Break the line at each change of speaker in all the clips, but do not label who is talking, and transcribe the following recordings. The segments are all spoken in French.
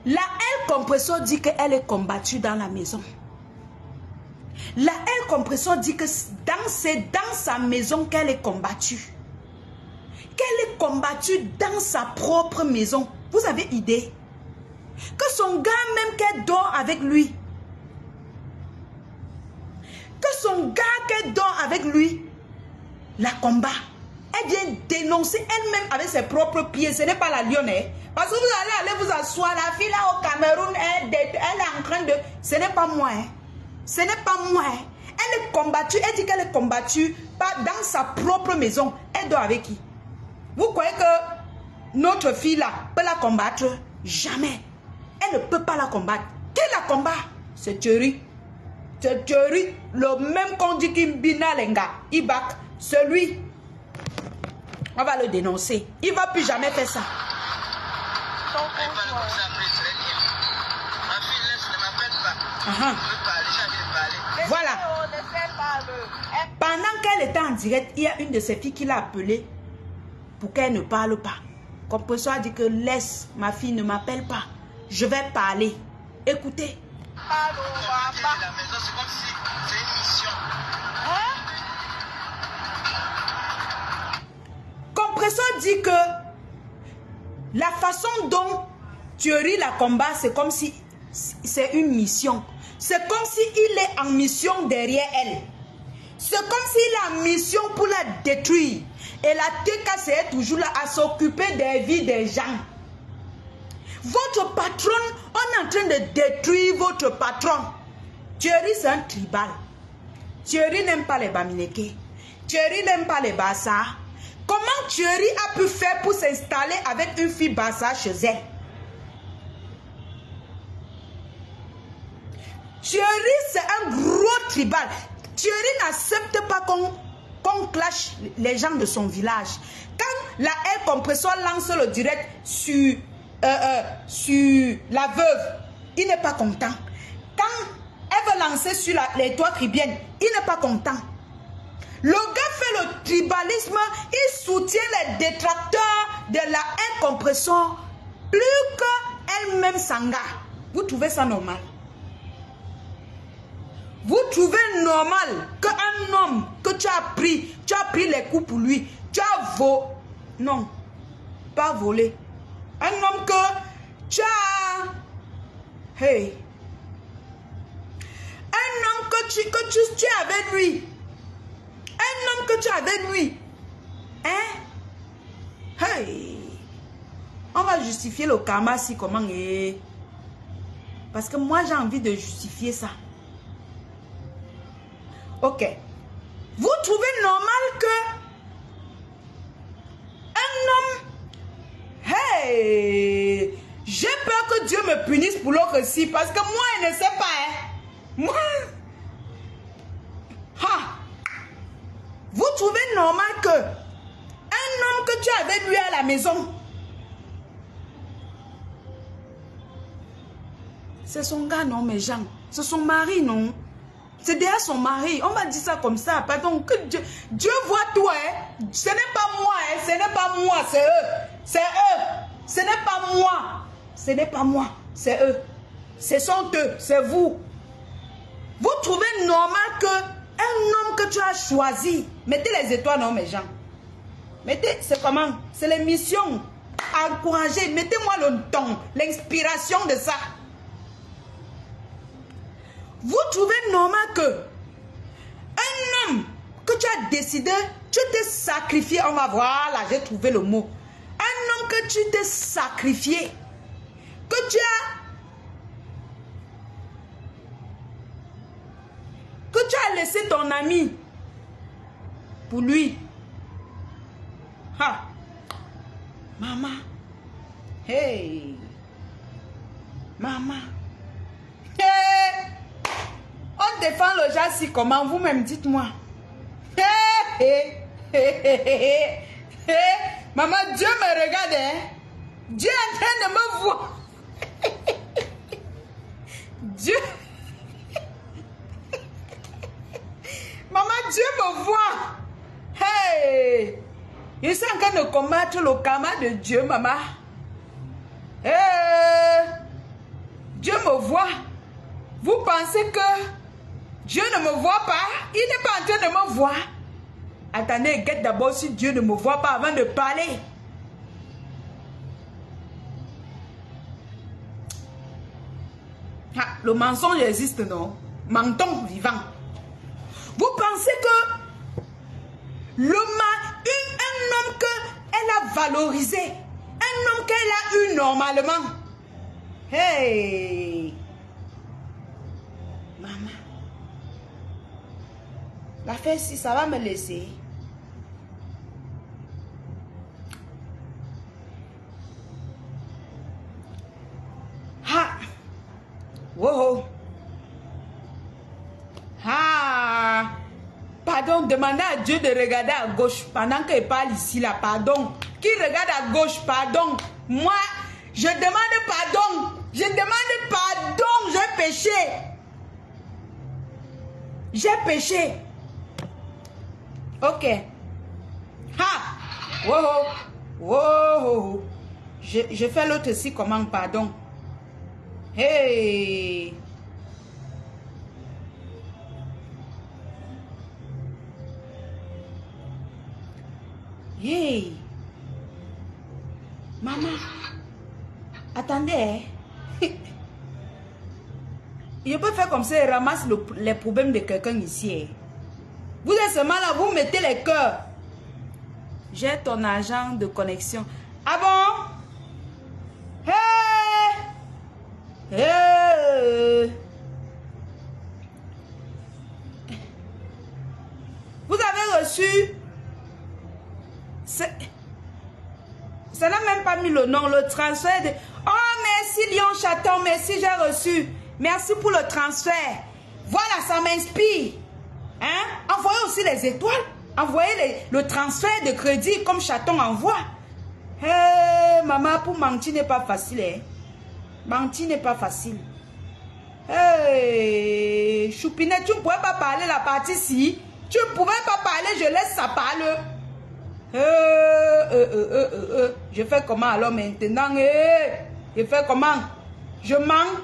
La L compression dit qu'elle est combattue dans la maison. La L compression dit que c'est dans sa maison qu'elle est combattue. Qu'elle est combattue dans sa propre maison. Vous avez idée? Que son gars même qu'elle dort avec lui. Que son gars qu'elle dort avec lui la combat. Elle vient dénoncer elle-même avec ses propres pieds. Ce n'est pas la lionne. Parce que vous allez vous asseoir. La fille là au Cameroun, elle est en train de... Ce n'est pas moi. Ce n'est pas moi. Elle est combattue. Elle dit qu'elle est combattue dans sa propre maison. Elle dort avec qui? Vous croyez que notre fille là peut la combattre? Jamais. Elle ne peut pas la combattre. Qui la combat? C'est Thierry. C'est Thierry. Le même qu'on dit qu'il bina lenga. Ibak. Celui. On va le dénoncer. Il ne va plus jamais faire ça. Voilà. Pendant qu'elle était en direct, il y a une de ses filles qui l'a appelée pour qu'elle ne parle pas. Compression a dit que laisse, ma fille ne m'appelle pas. Je vais parler. Écoutez. La maison, c'est comme si c'est une mission. Compression dit que la façon dont Thierry la combat, c'est comme si c'est une mission. C'est comme s'il est en mission derrière elle. C'est comme s'il est en mission pour la détruire. Et la TKC est toujours là à s'occuper des vies des gens. Votre patron, on est en train de détruire votre patron. Thierry, c'est un tribal. Thierry n'aime pas les Bamineke. Thierry n'aime pas les Bassa. Comment Thierry a pu faire pour s'installer avec une fille Bassa chez elle? Thierry, c'est un gros tribal. Thierry n'accepte pas qu'on clash les gens de son village. Quand la Air Compression lance le direct sur la veuve, il n'est pas content. Quand elle veut lancer sur les toits tribiennes, il n'est pas content. Le gars fait le tribalisme, il soutient les détracteurs de la Air Compression plus qu'elle-même Sanga. Vous trouvez ça normal? Vous trouvez normal qu'un homme que tu as pris les coups pour lui, tu as volé, non, pas volé, un homme que tu as, hey, un homme que tu es avec lui, un homme que tu es avec lui, hein, hey, on va justifier le karma si comment est, parce que moi j'ai envie de justifier ça. Ok. Vous trouvez normal que un homme... Hey! J'ai peur que Dieu me punisse pour l'autre aussi. Parce que moi, il ne sait pas. Hein? Moi... Ha! Vous trouvez normal que un homme que tu as avec lui à la maison, c'est son gars, non, mes gens. C'est son mari, non? C'est derrière son mari. On va dire ça comme ça. Pardon, que Dieu voit tout. Hein. Ce n'est pas moi. Hein. Ce n'est pas moi. C'est eux. C'est eux. Ce n'est pas moi. Ce n'est pas moi. C'est eux. Ce sont eux. C'est vous. Vous trouvez normal que un homme que tu as choisi, mettez les étoiles, non, mes gens. Mettez, c'est comment? C'est les missions. Encouragez. Mettez-moi le ton, l'inspiration de ça. Vous trouvez normal que un homme que tu as décidé, tu t'es sacrifié, on va voir, là j'ai trouvé le mot. Un homme que tu t'es sacrifié, que tu as laissé ton ami pour lui. Ha! Maman. Hey! Maman. Hey! On défend le genre si comment, vous-même dites-moi. Maman, Dieu me regarde. Hein? Dieu est en train de me voir. Dieu. Maman, Dieu me voit. Hey. Il est en train de combattre le karma de Dieu, maman. Hey. voit. Vous pensez que Dieu ne me voit pas? Il n'est pas en train de me voir. Attendez, guette d'abord si Dieu ne me voit pas avant de parler. Ah, le mensonge existe, non? Menton vivant. Vous pensez que un homme qu'elle a valorisé, un homme qu'elle a eu normalement. Hey! Maman. L'affaire si ça va me laisser. Ah! Wow! Ah! Pardon, demandez à Dieu de regarder à gauche pendant qu'il parle ici là, pardon. Qui regarde à gauche, pardon. Moi, je demande pardon. Je demande pardon, j'ai péché. J'ai péché. Ok. Ha! Wow! Wow! Je fais l'autre ici, comment, pardon. Hey! Hey! Maman! Attendez! Je peux faire comme ça et ramasse les problèmes de quelqu'un ici. Vous êtes seulement là, vous mettez les cœurs. J'ai ton agent de connexion. Ah bon? Hey! Hey! Vous avez reçu... Ça n'a même pas mis le nom, le transfert de... Oh, merci Lion Chaton, merci, j'ai reçu. Merci pour le transfert. Voilà, ça m'inspire. Hein? Envoyez aussi les étoiles. Envoyez le transfert de crédit comme Chaton envoie. Hey, maman, pour mentir n'est pas facile. Hein? Mentir n'est pas facile. Hey, Choupinette, tu ne pouvais pas parler la partie-ci. Tu ne pouvais pas parler, je laisse ça parler. Je fais comment alors maintenant? Je fais comment? Je mens?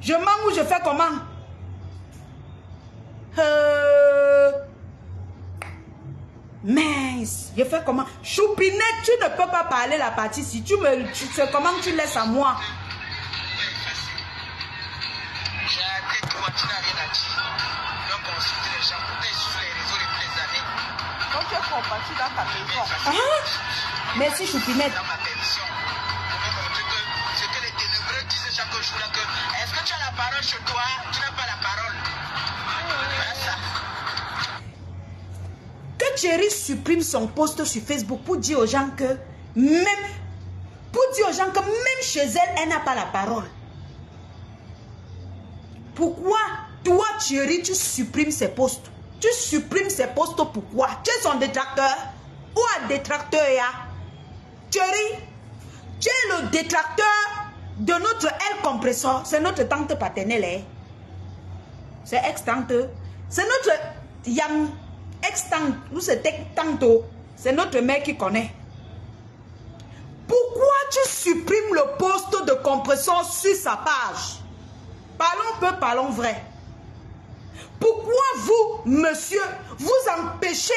Je mens ou je fais comment? Mince, je fais comment? Choupinette, tu ne peux pas parler la partie si tu sais comment tu laisses à moi.
J'ai arrêté toi, tu n'as rien à dire. Donc on suit les gens pour sur les réseaux depuis des années. Donc tu es combattu dans ta maison.
Merci Choupinette.
Dans ma permission. Pour me montrer que ce que les ténébreux disaient chaque jour là, que est-ce que tu as la parole chez toi? Tu n'as pas la parole. Voilà ça.
Que Thierry supprime son post sur Facebook pour dire aux gens que même chez elle, elle n'a pas la parole. Pourquoi toi Thierry tu supprimes ses posts? Tu supprimes ses posts pourquoi? Tu es son détracteur ou un détracteur ya? Thierry, tu es le détracteur de notre L compresseur. C'est notre tante paternelle. Hein? C'est ex-tante. C'est notre Yam. Ex-tante, nous c'est tanto, c'est notre mère qui connaît. Pourquoi tu supprimes le poste de compresseur sur sa page? Parlons peu, parlons vrai. Pourquoi vous, monsieur, vous empêchez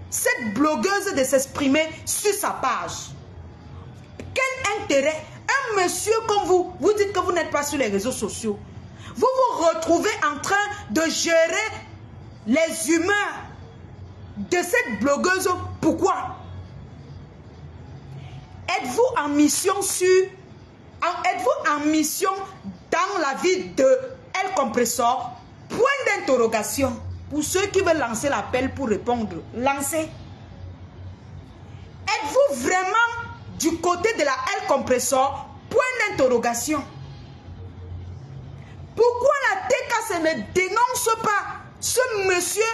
cette blogueuse de s'exprimer sur sa page? Quel intérêt? Un monsieur comme vous, vous dites que vous n'êtes pas sur les réseaux sociaux. Vous vous retrouvez en train de gérer les humeurs de cette blogueuse. Pourquoi? Êtes-vous en mission dans la vie de El Compressor? Point d'interrogation. Pour ceux qui veulent lancer l'appel pour répondre, lancez. Êtes-vous vraiment du côté de la El Compressor? Point d'interrogation. Pourquoi la TKC ne dénonce pas ce monsieur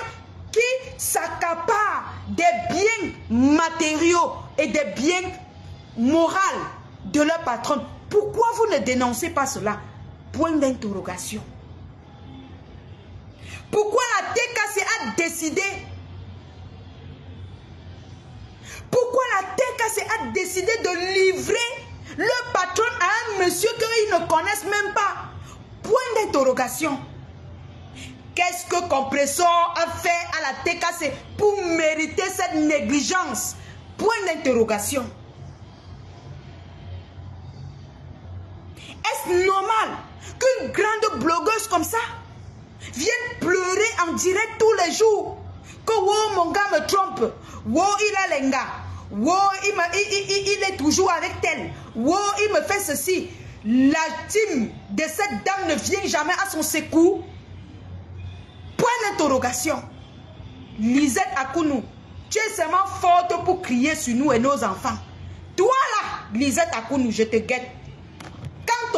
qui s'accapare des biens matériaux et des biens moraux de leur patronne? Pourquoi vous ne dénoncez pas cela? Point d'interrogation. Pourquoi la TKC a décidé? Pourquoi la TKC a décidé de livrer le patron à un monsieur qu'ils ne connaissent même pas? d'interrogation. Qu'est-ce que Compressor a fait à la TKC pour mériter cette négligence? Point d'interrogation. Est-ce normal qu'une grande blogueuse comme ça vienne pleurer en direct tous les jours? Que oh, mon gars me trompe. Oh, il a les gars. Oh, il est toujours avec elle. Oh, il me fait ceci. La team de cette dame ne vient jamais à son secours. Point d'interrogation. Lisette Akounou, tu es seulement forte pour crier sur nous et nos enfants. Toi là, Lisette Akounou, je te guette.